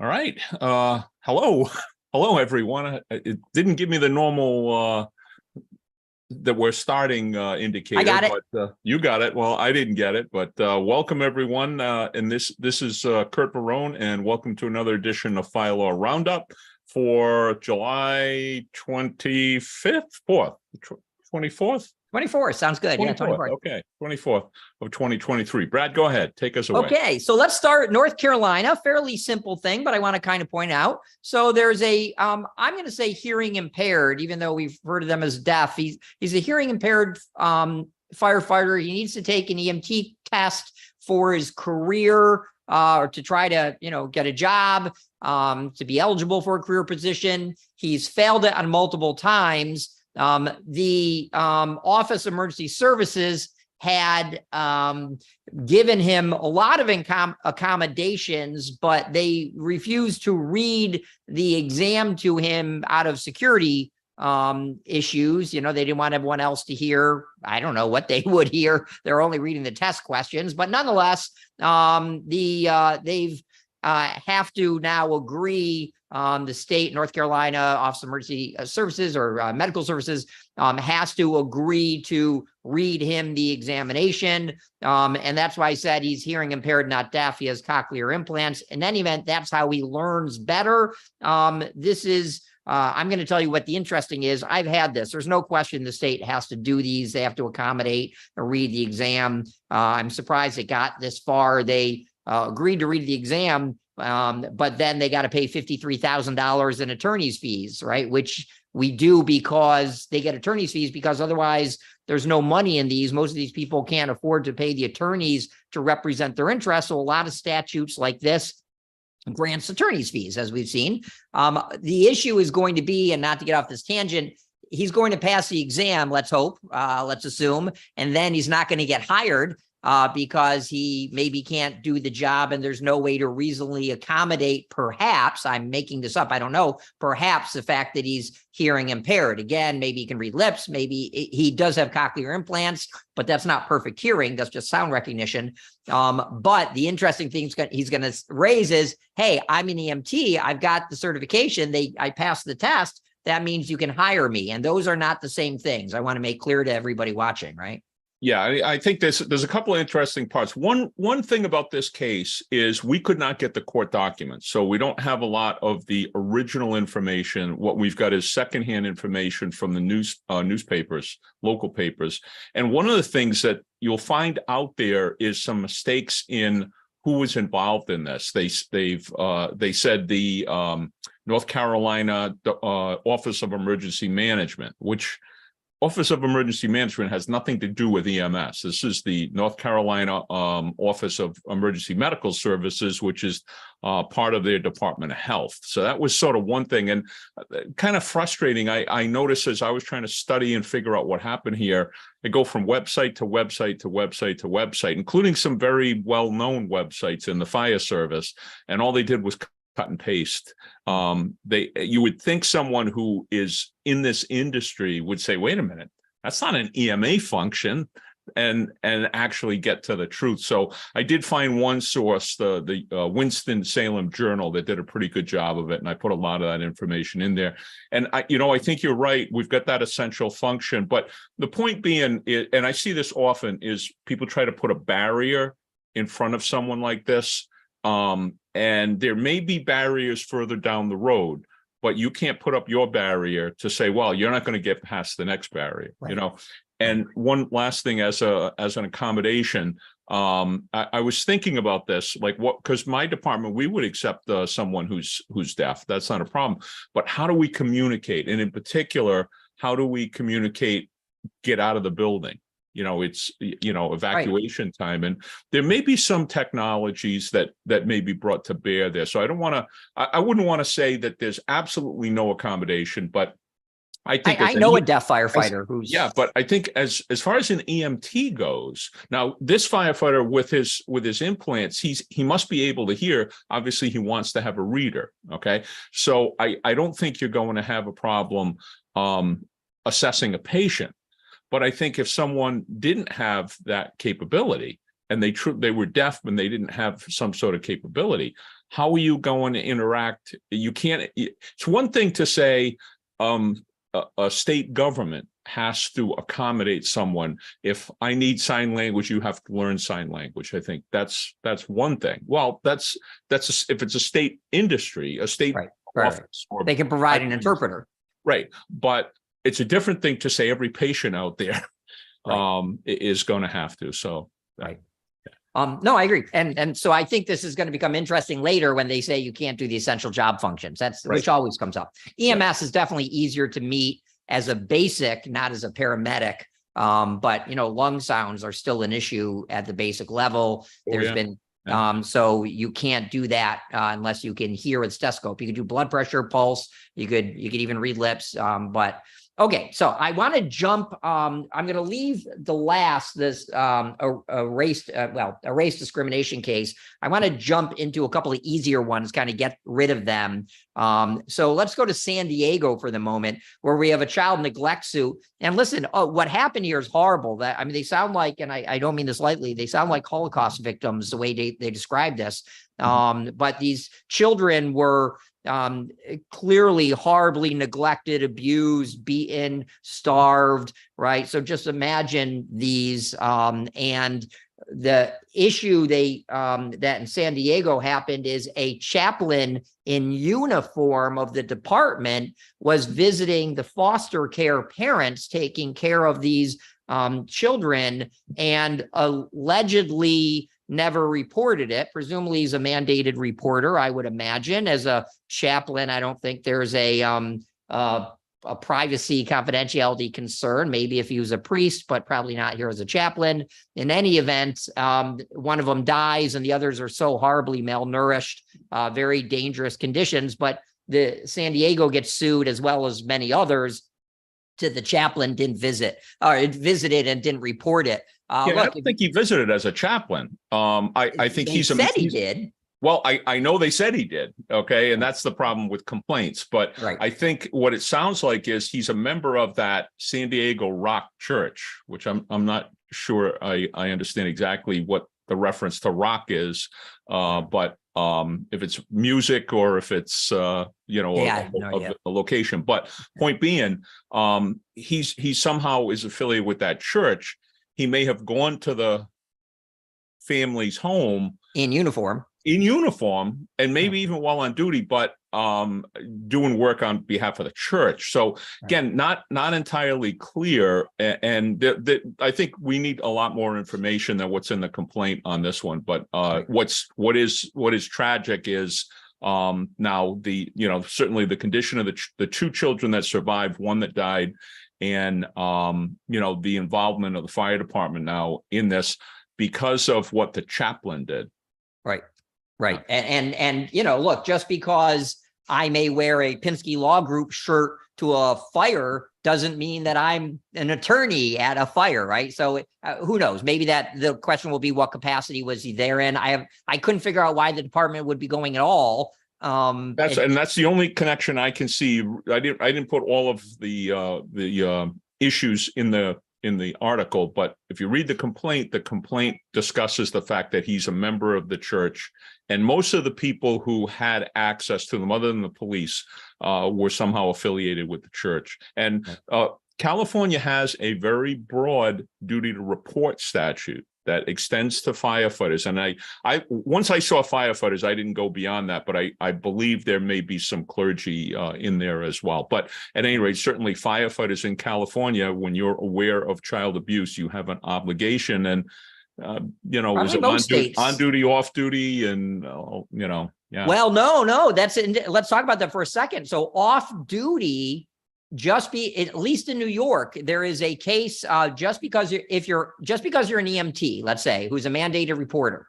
All right. Hello. Hello, everyone. It didn't give me the normal that we're starting indicator. I got it. But you got it. Well, I didn't get it, but welcome everyone. And this is Curt and welcome to another edition of Fire Law Roundup for July 25th, 24th. 24 sounds good. 24th. Yeah, 24. Okay, 24th of 2023. Brad, go ahead. Take us away. Okay, so let's start North Carolina. Fairly simple thing, but I want to kind of point out. So there's a, I'm going to say hearing impaired, even though we've heard of them as deaf. He's a hearing impaired firefighter. He needs to take an EMT test for his career or to try to, get a job, to be eligible for a career position. He's failed it on multiple times. The Office of Emergency Services had given him a lot of accommodations, but they refused to read the exam to him out of security issues. They didn't want everyone else to hear. I don't know what they would hear. They're only reading the test questions, but nonetheless, they've have to now agree. The state, North Carolina Office of Emergency Services or Medical Services has to agree to read him the examination. And that's why I said he's hearing impaired, not deaf. He has cochlear implants. In any event, that's how he learns better. This is, I'm going to tell you what the interesting is. I've had this. There's no question the state has to do these. They have to accommodate or read the exam. I'm surprised it got this far. They agreed to read the exam. But then they got to pay $53,000 in attorney's fees, right? Which we do because they get attorney's fees because otherwise there's no money in these. Most of these people can't afford to pay the attorneys to represent their interests. So a lot of statutes like this grants attorney's fees, as we've seen. The issue is going to be, and not to get off this tangent, he's going to pass the exam, let's hope, let's assume, and then he's not going to get hired. Because he maybe can't do the job and there's no way to reasonably accommodate, perhaps, I'm making this up, I don't know, perhaps the fact that he's hearing impaired. Again, maybe he can read lips, maybe he does have cochlear implants, but that's not perfect hearing, that's just sound recognition. But the interesting thing he's going to raise is, hey, I'm an EMT, I've got the certification, I passed the test, that means you can hire me. And those are not the same things. I want to make clear to everybody watching, right? Yeah, I think there's a couple of interesting parts. One thing about this case is we could not get the court documents, so we don't have a lot of the original information. What we've got is secondhand information from the newspapers, local papers. And one of the things that you'll find out there is some mistakes in who was involved in this. They said the North Carolina Office of Emergency Management, which Office of Emergency Management has nothing to do with EMS. This is the North Carolina Office of Emergency Medical Services, which is part of their Department of Health. So that was sort of one thing, and kind of frustrating. I noticed as I was trying to study and figure out what happened here, I go from website to website to website to website, including some very well-known websites in the fire service, and all they did was cut and paste. You would think someone who is in this industry would say, wait a minute, that's not an EMA function, and actually get to the truth. So I did find one source, the Winston-Salem Journal, that did a pretty good job of it, and I put a lot of that information in there. And I think you're right, we've got that essential function, but the point being, and I see this often, is people try to put a barrier in front of someone like this. And there may be barriers further down the road, but you can't put up your barrier to say, well, you're not going to get past the next barrier, right. And one last thing, as an accommodation, I was thinking about this, like because my department, we would accept someone who's deaf. That's not a problem. But how do we communicate? And in particular, how do we communicate, get out of the building? It's, evacuation time. And there may be some technologies that may be brought to bear there. So I wouldn't want to say that there's absolutely no accommodation, but I think I know a deaf firefighter who's. Yeah, but I think as far as an EMT goes, now this firefighter with his implants, he must be able to hear. Obviously, he wants to have a reader. Okay. So I don't think you're going to have a problem assessing a patient. But I think if someone didn't have that capability and they were deaf and they didn't have some sort of capability, how are you going to interact? You can't, it's one thing to say, a state government has to accommodate someone. If I need sign language, you have to learn sign language. I think that's one thing. Well, if it's a state industry, a state office, or they can provide an interpreter. Right. But it's a different thing to say every patient out there is going to have to. So, no, I agree. And so I think this is going to become interesting later when they say you can't do the essential job functions. That's which always comes up. EMS is definitely easier to meet as a basic, not as a paramedic. But lung sounds are still an issue at the basic level. There's been so you can't do that unless you can hear with stethoscope. You can do blood pressure, pulse. You could even read lips. But okay, so I want to jump. I'm going to leave the last race discrimination case. I want to jump into a couple of easier ones, kind of get rid of them. So let's go to San Diego for the moment, where we have a child neglect suit. And listen, what happened here is horrible. They sound like, and I don't mean this lightly, they sound like Holocaust victims the way they describe this. But these children were clearly horribly neglected, abused, beaten, starved, right? So just imagine these, and the issue that in San Diego happened is a chaplain in uniform of the department was visiting the foster care parents taking care of these children, and allegedly never reported it. Presumably he's a mandated reporter, I would imagine. As a chaplain, I don't think there's a privacy confidentiality concern. Maybe if he was a priest, but probably not here as a chaplain. In any event, one of them dies and the others are so horribly malnourished, very dangerous conditions. But the San Diego gets sued, as well as many others, to the chaplain didn't visit, or visited and didn't report it. I don't think he visited as a chaplain. I think he did. Well, I know they said he did. Okay. And that's the problem with complaints. But I think what it sounds like is he's a member of that San Diego Rock Church, which I'm not sure I understand exactly what the reference to rock is. But if it's music or if it's, a location. But point being, he somehow is affiliated with that church. He may have gone to the family's home in uniform, and maybe even while on duty, but doing work on behalf of the church. So again, not entirely clear. And I think we need a lot more information than what's in the complaint on this one. But what is tragic is now certainly the condition of the two children that survived, one that died, and the involvement of the fire department now in this because of what the chaplain did. Right. And look, just because I may wear a Penske Law Group shirt to a fire doesn't mean that I'm an attorney at a fire, right? So who knows? Maybe the question will be, what capacity was he there in? I couldn't figure out why the department would be going at all. That's the only connection I can see. I didn't put all of the issues in the article, but if you read the complaint discusses the fact that he's a member of the church, and most of the people who had access to them, other than the police, were somehow affiliated with the church. And California has a very broad duty to report statute that extends to firefighters. And I once I saw firefighters, I didn't go beyond that, but I believe there may be some clergy in there as well. But at any rate, certainly firefighters in California, when you're aware of child abuse, you have an obligation. And is it on duty, off duty, and yeah. Well, no, let's talk about that for a second. So off duty, at least in New York, there is a case just because you're an EMT, let's say, who's a mandated reporter.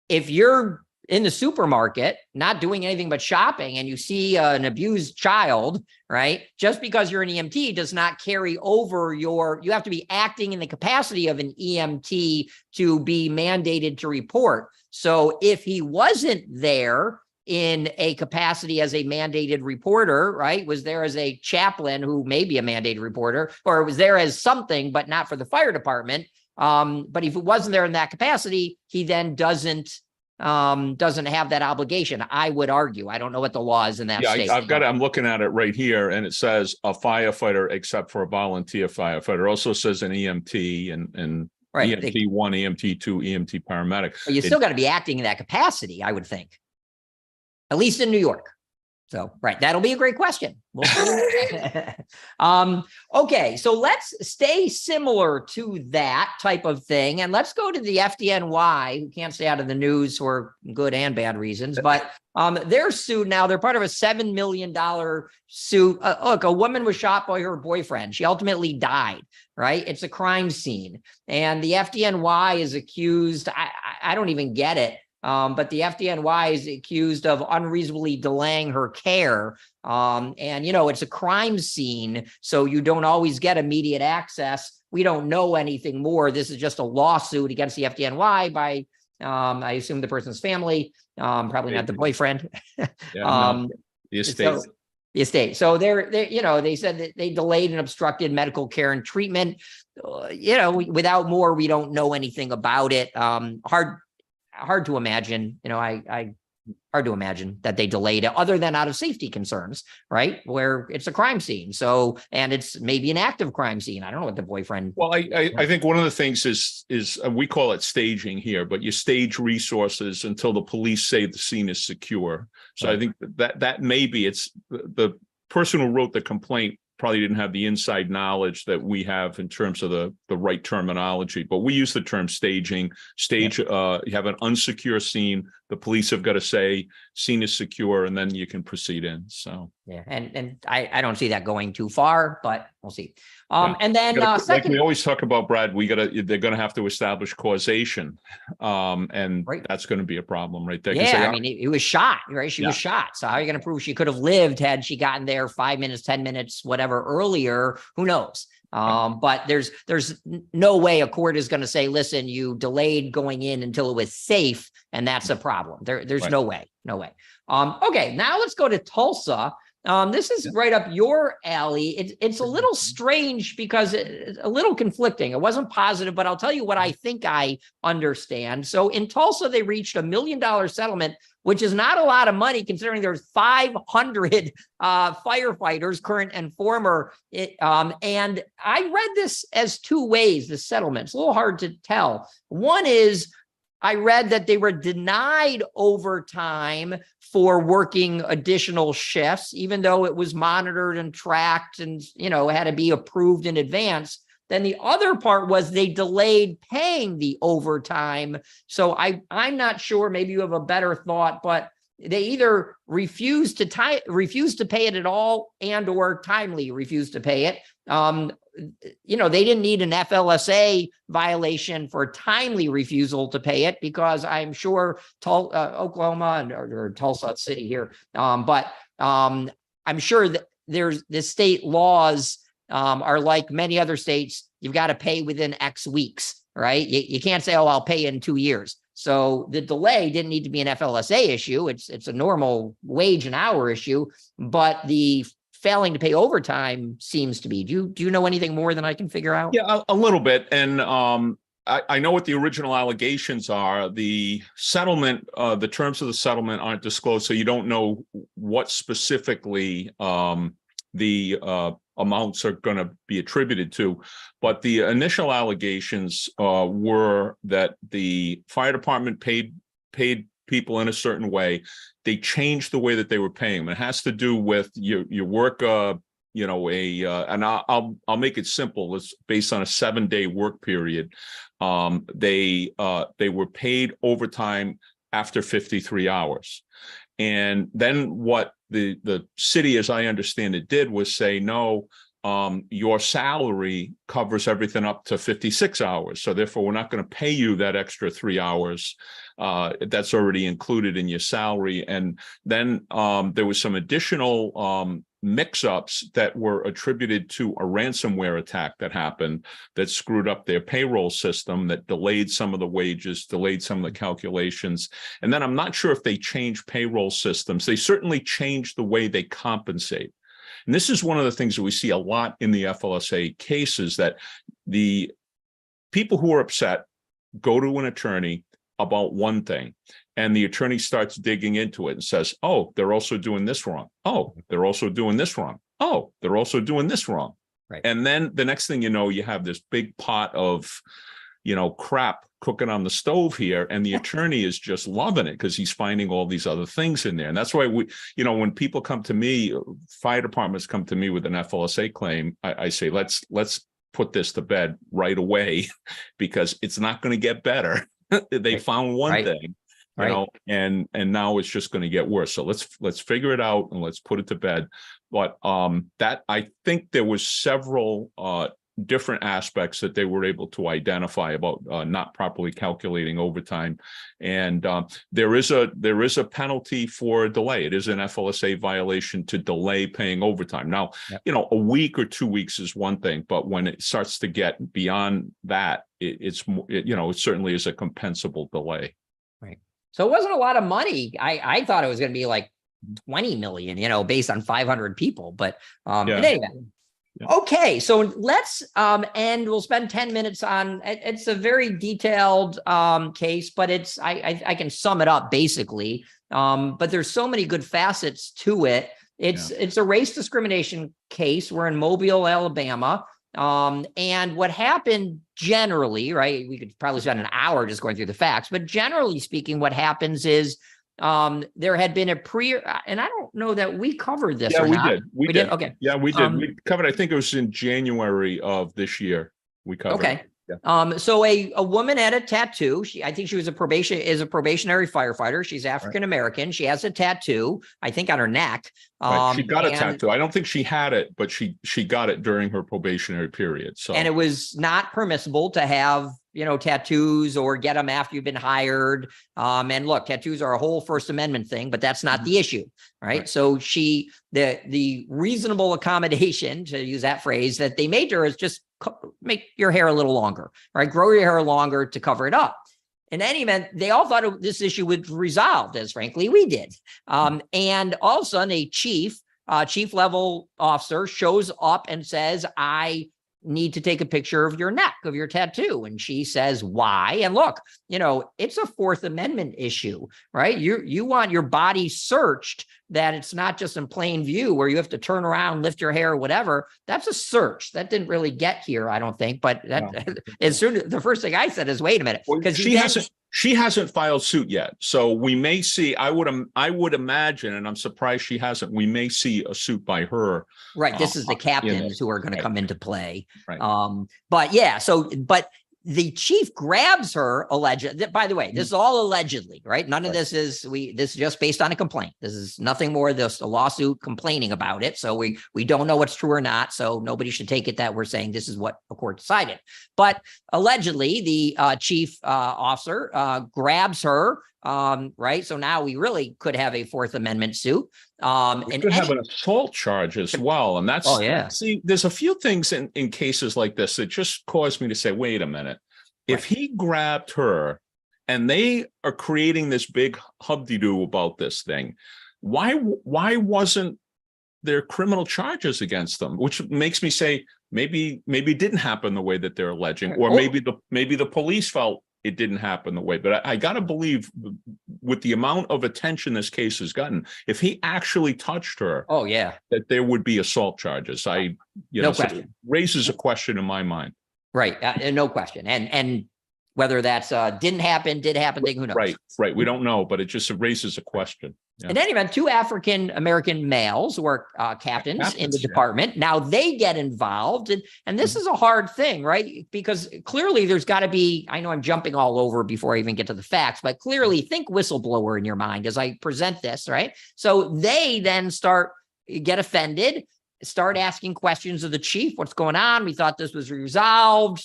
If you're in the supermarket, not doing anything but shopping, and you see an abused child, right? Just because you're an EMT does not carry over you have to be acting in the capacity of an EMT to be mandated to report. So if he wasn't there in a capacity as a mandated reporter, right, was there as a chaplain who may be a mandated reporter, or was there as something, but not for the fire department. But if it wasn't there in that capacity, he then doesn't doesn't have that obligation. I would argue. I don't know what the law is in that state. I've got it. I'm looking at it right here, and it says a firefighter except for a volunteer firefighter. It also says an EMT and Right. EMT 1, EMT 2, EMT paramedic. But you still got to be acting in that capacity, I would think, at least in New York. So, right. That'll be a great question. We'll okay. So let's stay similar to that type of thing. And let's go to the FDNY, who can't stay out of the news for good and bad reasons, but they're sued now. They're part of a $7 million suit. Look, a woman was shot by her boyfriend. She ultimately died, right? It's a crime scene. And the FDNY is accused. I don't even get it. But the FDNY is accused of unreasonably delaying her care. And, you know, it's a crime scene, so you don't always get immediate access. We don't know anything more. This is just a lawsuit against the FDNY by, I assume, the person's family, probably not the boyfriend. The estate. The estate. So they're, you know, they said that they delayed and obstructed medical care and treatment. You know, without more, we don't know anything about it. Hard to imagine, you know, hard to imagine that they delayed it other than out of safety concerns, right? Where it's a crime scene. So, and it's maybe an active crime scene. I don't know what the boyfriend. Well, I think one of the things is we call it staging here, but you stage resources until the police say the scene is secure. So I think that maybe it's the person who wrote the complaint probably didn't have the inside knowledge that we have in terms of the right terminology, but we use the term staging. You have an unsecure scene. The police have got to say scene is secure, and then you can proceed in. So yeah, and I don't see that going too far, but we'll see. And then like second, we always talk about, Brad, they're gonna have to establish causation, and that's going to be a problem right there. Yeah, I mean, he was shot, right? She was shot. So how are you going to prove she could have lived had she gotten there 5 minutes, 10 minutes, whatever earlier? Who knows? But there's no way a court is going to say, listen, you delayed going in until it was safe, and that's a problem. There's no way. Okay, now let's go to Tulsa. This is right up your alley. It's a little strange because it's a little conflicting. It wasn't positive, but I'll tell you what I think I understand. So in Tulsa, they reached $1 million settlement, which is not a lot of money considering there's 500 firefighters, current and former. And I read this as two ways, the settlement. It's a little hard to tell. One is I read that they were denied overtime for working additional shifts, even though it was monitored and tracked and, you know, had to be approved in advance. Then the other part was they delayed paying the overtime. So I'm not sure, maybe you have a better thought, but they either refused to pay it at all and or timely refused to pay it. You know, they didn't need an FLSA violation for timely refusal to pay it because I'm sure Oklahoma or Tulsa City here. But I'm sure that the state laws are like many other states. You've got to pay within X weeks, right? You can't say, oh, I'll pay in 2 years. So the delay didn't need to be an FLSA issue. It's a normal wage and hour issue, but the failing to pay overtime seems to be. Do you know anything more than I can figure out? Yeah, a little bit. And I know what the original allegations are. The settlement, the terms of the settlement aren't disclosed, so you don't know what specifically the amounts are going to be attributed to. But the initial allegations were that the fire department paid people in a certain way. They changed the way that they were paying them. It has to do with your work, you know, and I'll make it simple. It's based on a 7-day work period. They were paid overtime after 53 hours. And then what the city, as I understand it, did was say, no, your salary covers everything up to 56 hours. So therefore, we're not going to pay you that extra 3 hours. That's already included in your salary. And then there was some additional mix-ups that were attributed to a ransomware attack that happened that screwed up their payroll system, that delayed some of the wages, delayed some of the calculations. And then I'm not sure if they changed payroll systems. They certainly changed the way they compensate. And this is one of the things that we see a lot in the FLSA cases, that the people who are upset go to an attorney about one thing. And the attorney starts digging into it and says, oh, they're also doing this wrong. Oh, they're also doing this wrong. Oh, they're also doing this wrong. Right. And then the next thing you know, you have this big pot of, crap cooking on the stove here. And the attorney is just loving it because he's finding all these other things in there. And that's why when people come to me, fire departments come to me with an FLSA claim, I say, let's put this to bed right away because it's not going to get better. They found one thing. And now it's just going to get worse. So let's figure it out and let's put it to bed. But that I think there was several different aspects that they were able to identify about not properly calculating overtime. And there is a penalty for delay. It is an FLSA violation to delay paying overtime. Now, a week or 2 weeks is one thing, but when it starts to get beyond that, it certainly is a compensable delay. Right. So it wasn't a lot of money. I thought it was going to be like 20 million, based on 500 people. But anyway. Yeah. Okay, so let's and we'll spend 10 minutes on it's a very detailed case, but I can sum it up basically. But there's so many good facets to it. It's a race discrimination case. We're in Mobile, Alabama. And what happened generally, right? We could probably spend an hour just going through the facts, but generally speaking, what happens is there had been and I don't know that we covered this. Yeah, or we not. did. We did. Okay. Yeah, we did. We covered, I think it was in January of this year. We covered. Okay. Yeah. So a woman had a tattoo. I think she was a probationary firefighter. She's African American. She has a tattoo, I think, on her neck. She got a tattoo. I don't think she had it, but she got it during her probationary period. So, and it was not permissible to have tattoos or get them after you've been hired. And look, tattoos are a whole First Amendment thing, but that's not the issue, right? So the reasonable accommodation, to use that phrase, that they made to her is just make your hair a little longer, right? Grow your hair longer to cover it up. In any event, they all thought this issue was resolved, as frankly we did. And all of a sudden, a chief level officer shows up and says, I need to take a picture of your neck, of your tattoo. And she says, why? And look, it's a Fourth Amendment issue, right? You want your body searched, that it's not just in plain view where you have to turn around, lift your hair or whatever. That's a search. That didn't really get here, I don't think. But as soon the first thing I said is, wait a minute, because she hasn't filed suit yet. So we may see, I would imagine, and I'm surprised she hasn't, we may see a suit by her. Right. This is the captains who are going to come into play. Right. But the chief grabs her by the way, this is all allegedly, right? None of this is this is just based on a complaint. This is nothing more than a lawsuit complaining about it. So we don't know what's true or not. So nobody should take it that we're saying this is what a court decided. But allegedly, the chief officer grabs her. Right. So now we really could have a Fourth Amendment suit. We could have an assault charge as well. And that's, see, there's a few things in cases like this that just caused me to say, wait a minute, if he grabbed her and they are creating this big hubdy-doo about this thing, why wasn't there criminal charges against them? Which makes me say, maybe it didn't happen the way that they're alleging, or maybe the police felt it didn't happen the way, but I got to believe with the amount of attention this case has gotten, if he actually touched her, that there would be assault charges. No question. It raises a question in my mind. Right. No question. And whether that's did happen, who knows? Right. We don't know, but it just raises a question. Yeah. In any event, two African-American males who are captains in the department. Now they get involved. And this is a hard thing, right? Because clearly there's got to be, I know I'm jumping all over before I even get to the facts, but clearly think whistleblower in your mind as I present this, right? So they then get offended, start asking questions of the chief. What's going on? We thought this was resolved.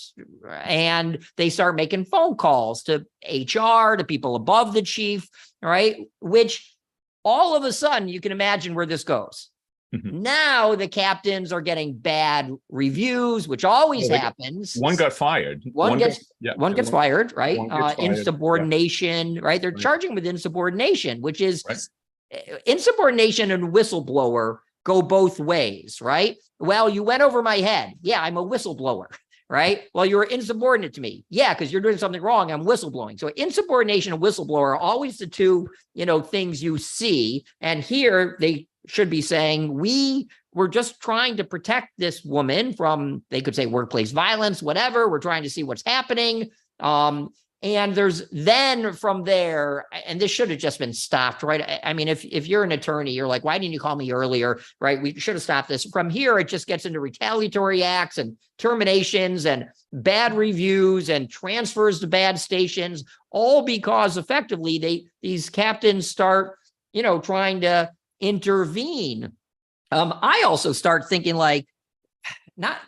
And they start making phone calls to HR, to people above the chief, right? Which all of a sudden, you can imagine where this goes. Mm-hmm. Now the captains are getting bad reviews, which always happens. One got fired. One gets fired, right? Insubordination, right? They're charging with insubordination, which is insubordination and whistleblower go both ways, right? Well, you went over my head. Yeah, I'm a whistleblower, right? Well, you're insubordinate to me. Yeah, because you're doing something wrong. I'm whistleblowing. So insubordination and whistleblower are always the two, things you see. And here they should be saying, we're just trying to protect this woman from, they could say workplace violence, whatever. We're trying to see what's happening. And there's then from there, and this should have just been stopped, right? I mean, if you're an attorney, you're like, why didn't you call me earlier, right? We should have stopped this. From here, it just gets into retaliatory acts and terminations and bad reviews and transfers to bad stations, all because effectively these captains start, trying to intervene. I also start thinking like, not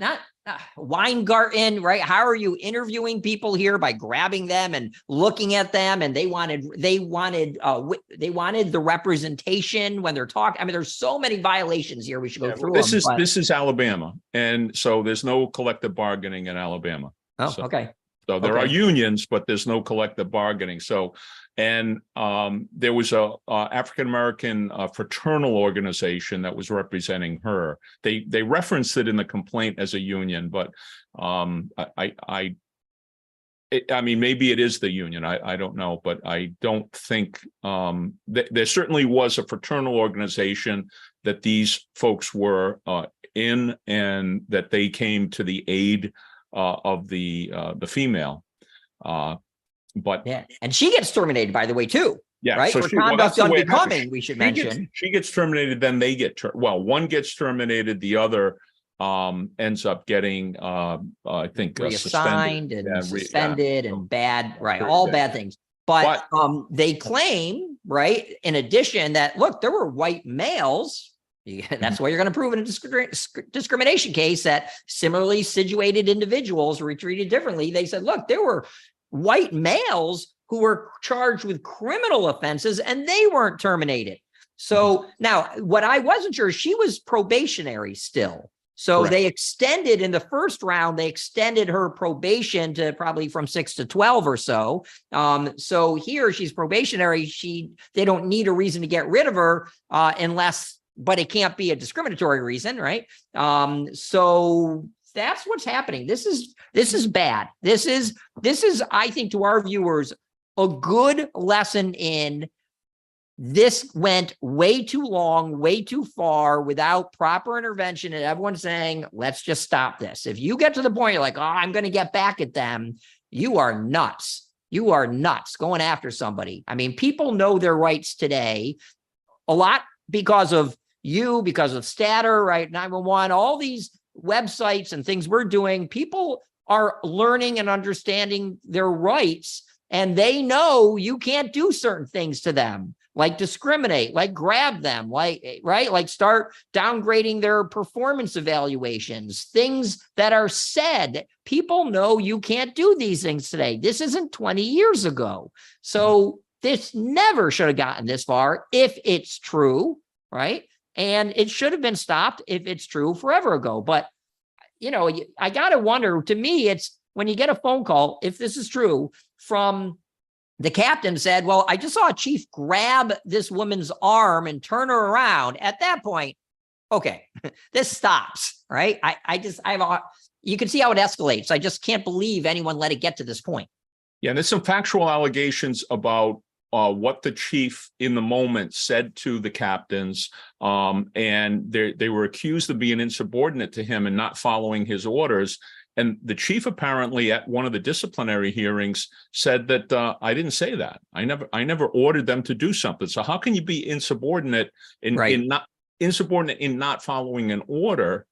Weingarten, right? How are you interviewing people here by grabbing them and looking at them? And they wanted the representation when they're talking. I mean, there's so many violations here. We should go through this them. This is Alabama, and so there's no collective bargaining in Alabama. Oh, okay. So there are unions, but there's no collective bargaining. So, and there was a African-American fraternal organization that was representing her. They referenced it in the complaint as a union, but I mean, maybe it is the union. I don't know, but I don't think there certainly was a fraternal organization that these folks were in, and that they came to the aid of the female. But yeah, and she gets terminated, by the way, too. Yeah, right. So for conduct unbecoming, we should mention. She gets terminated, then they get one gets terminated, the other ends up getting I think reassigned and suspended and bad, right? All bad things. But they claim, right, in addition, that look, there were white males. That's why you're going to prove in a discrimination case that similarly situated individuals were treated differently. They said, look, there were white males who were charged with criminal offenses and they weren't terminated. So now what I wasn't sure, she was probationary still. So correct. They extended in the first round, they extended her probation to probably from 6 to 12 or so. So here she's probationary. They don't need a reason to get rid of her but it can't be a discriminatory reason, right? So that's what's happening. This is bad. This is, I think, to our viewers, a good lesson in this went way too long, way too far without proper intervention, and everyone's saying, let's just stop this. If you get to the point, you're like, oh, I'm going to get back at them, you are nuts. You are nuts going after somebody. I mean, people know their rights today a lot because of you, because of Statter, right? 911, all these websites and things we're doing, people are learning and understanding their rights, and they know you can't do certain things to them, like discriminate, like grab them, like start downgrading their performance evaluations, things that are said. People know you can't do these things today. This isn't 20 years ago. So this never should have gotten this far if it's true, right? And it should have been stopped if it's true forever ago. But, I got to wonder, to me, it's when you get a phone call, if this is true, from the captain said, well, I just saw a chief grab this woman's arm and turn her around. At that point, okay, this stops, right? You can see how it escalates. I just can't believe anyone let it get to this point. Yeah, and there's some factual allegations about what the chief in the moment said to the captains, and they were accused of being insubordinate to him and not following his orders. And the chief apparently at one of the disciplinary hearings said that I didn't say that. I never ordered them to do something. So how can you be insubordinate in not following an order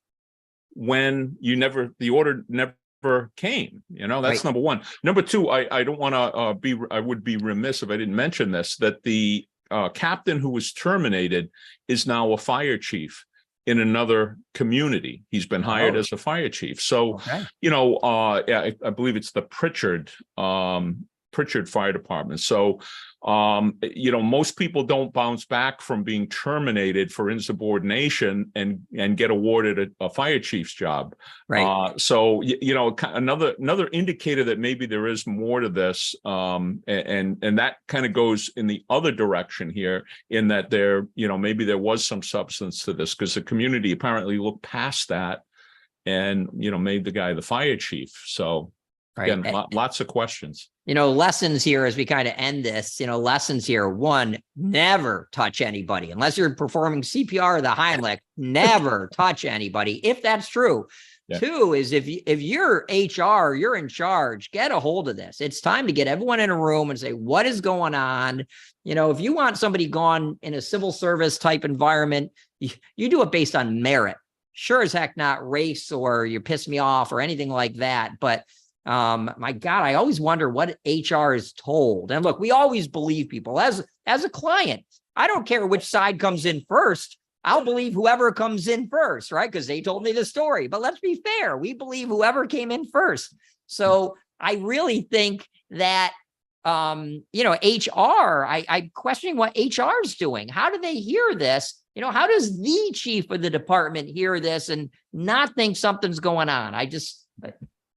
when the order never came? That's right. Number one. Number two, I don't want to I would be remiss if I didn't mention this, that the captain who was terminated is now a fire chief in another community. He's been hired as a fire chief. So, okay. I believe it's the Pritchard Fire Department. So, most people don't bounce back from being terminated for insubordination and get awarded a fire chief's job. Right. So, another indicator that maybe there is more to this, and that kind of goes in the other direction here, in that maybe there was some substance to this, because the community apparently looked past that and, made the guy the fire chief. So again, lots of questions. Lessons here as we kind of end this, lessons here. One, never touch anybody unless you're performing CPR or the Heimlich. Never touch anybody if that's true. Yeah. Two is if you're HR, you're in charge, get a hold of this. It's time to get everyone in a room and say, what is going on? If you want somebody gone in a civil service type environment, you do it based on merit. Sure as heck not race or you piss me off or anything like that. But my God, I always wonder what HR is told. And look, we always believe people as a client. I don't care which side comes in first. I'll believe whoever comes in first, right? Because they told me the story. But let's be fair. We believe whoever came in first. So I really think that, HR, I'm questioning what HR is doing. How do they hear this? How does the chief of the department hear this and not think something's going on? It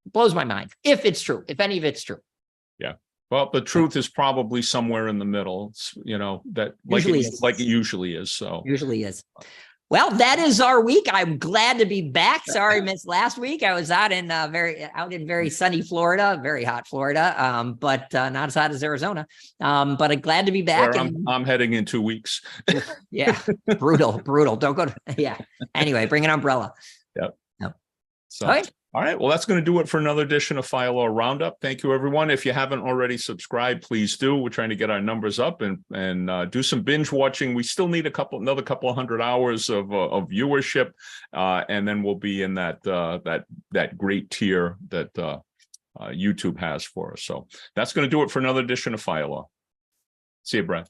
blows my mind if it's true, if any of it's true. Yeah. Well, the truth is probably somewhere in the middle. It's, that like it usually is. So usually is. Well, that is our week. I'm glad to be back. Sorry, missed last week. I was out in very sunny Florida, very hot Florida, but not as hot as Arizona. But I'm glad to be back. I'm heading in 2 weeks. Yeah, brutal. Don't go. Yeah. Anyway, bring an umbrella. Yep. No. So. All right. Well, that's going to do it for another edition of Fire Law Roundup. Thank you, everyone. If you haven't already subscribed, please do. We're trying to get our numbers up and do some binge watching. We still need another couple of 100 hours of viewership, and then we'll be in that great tier that YouTube has for us. So that's going to do it for another edition of Fire Law. See you, Brad.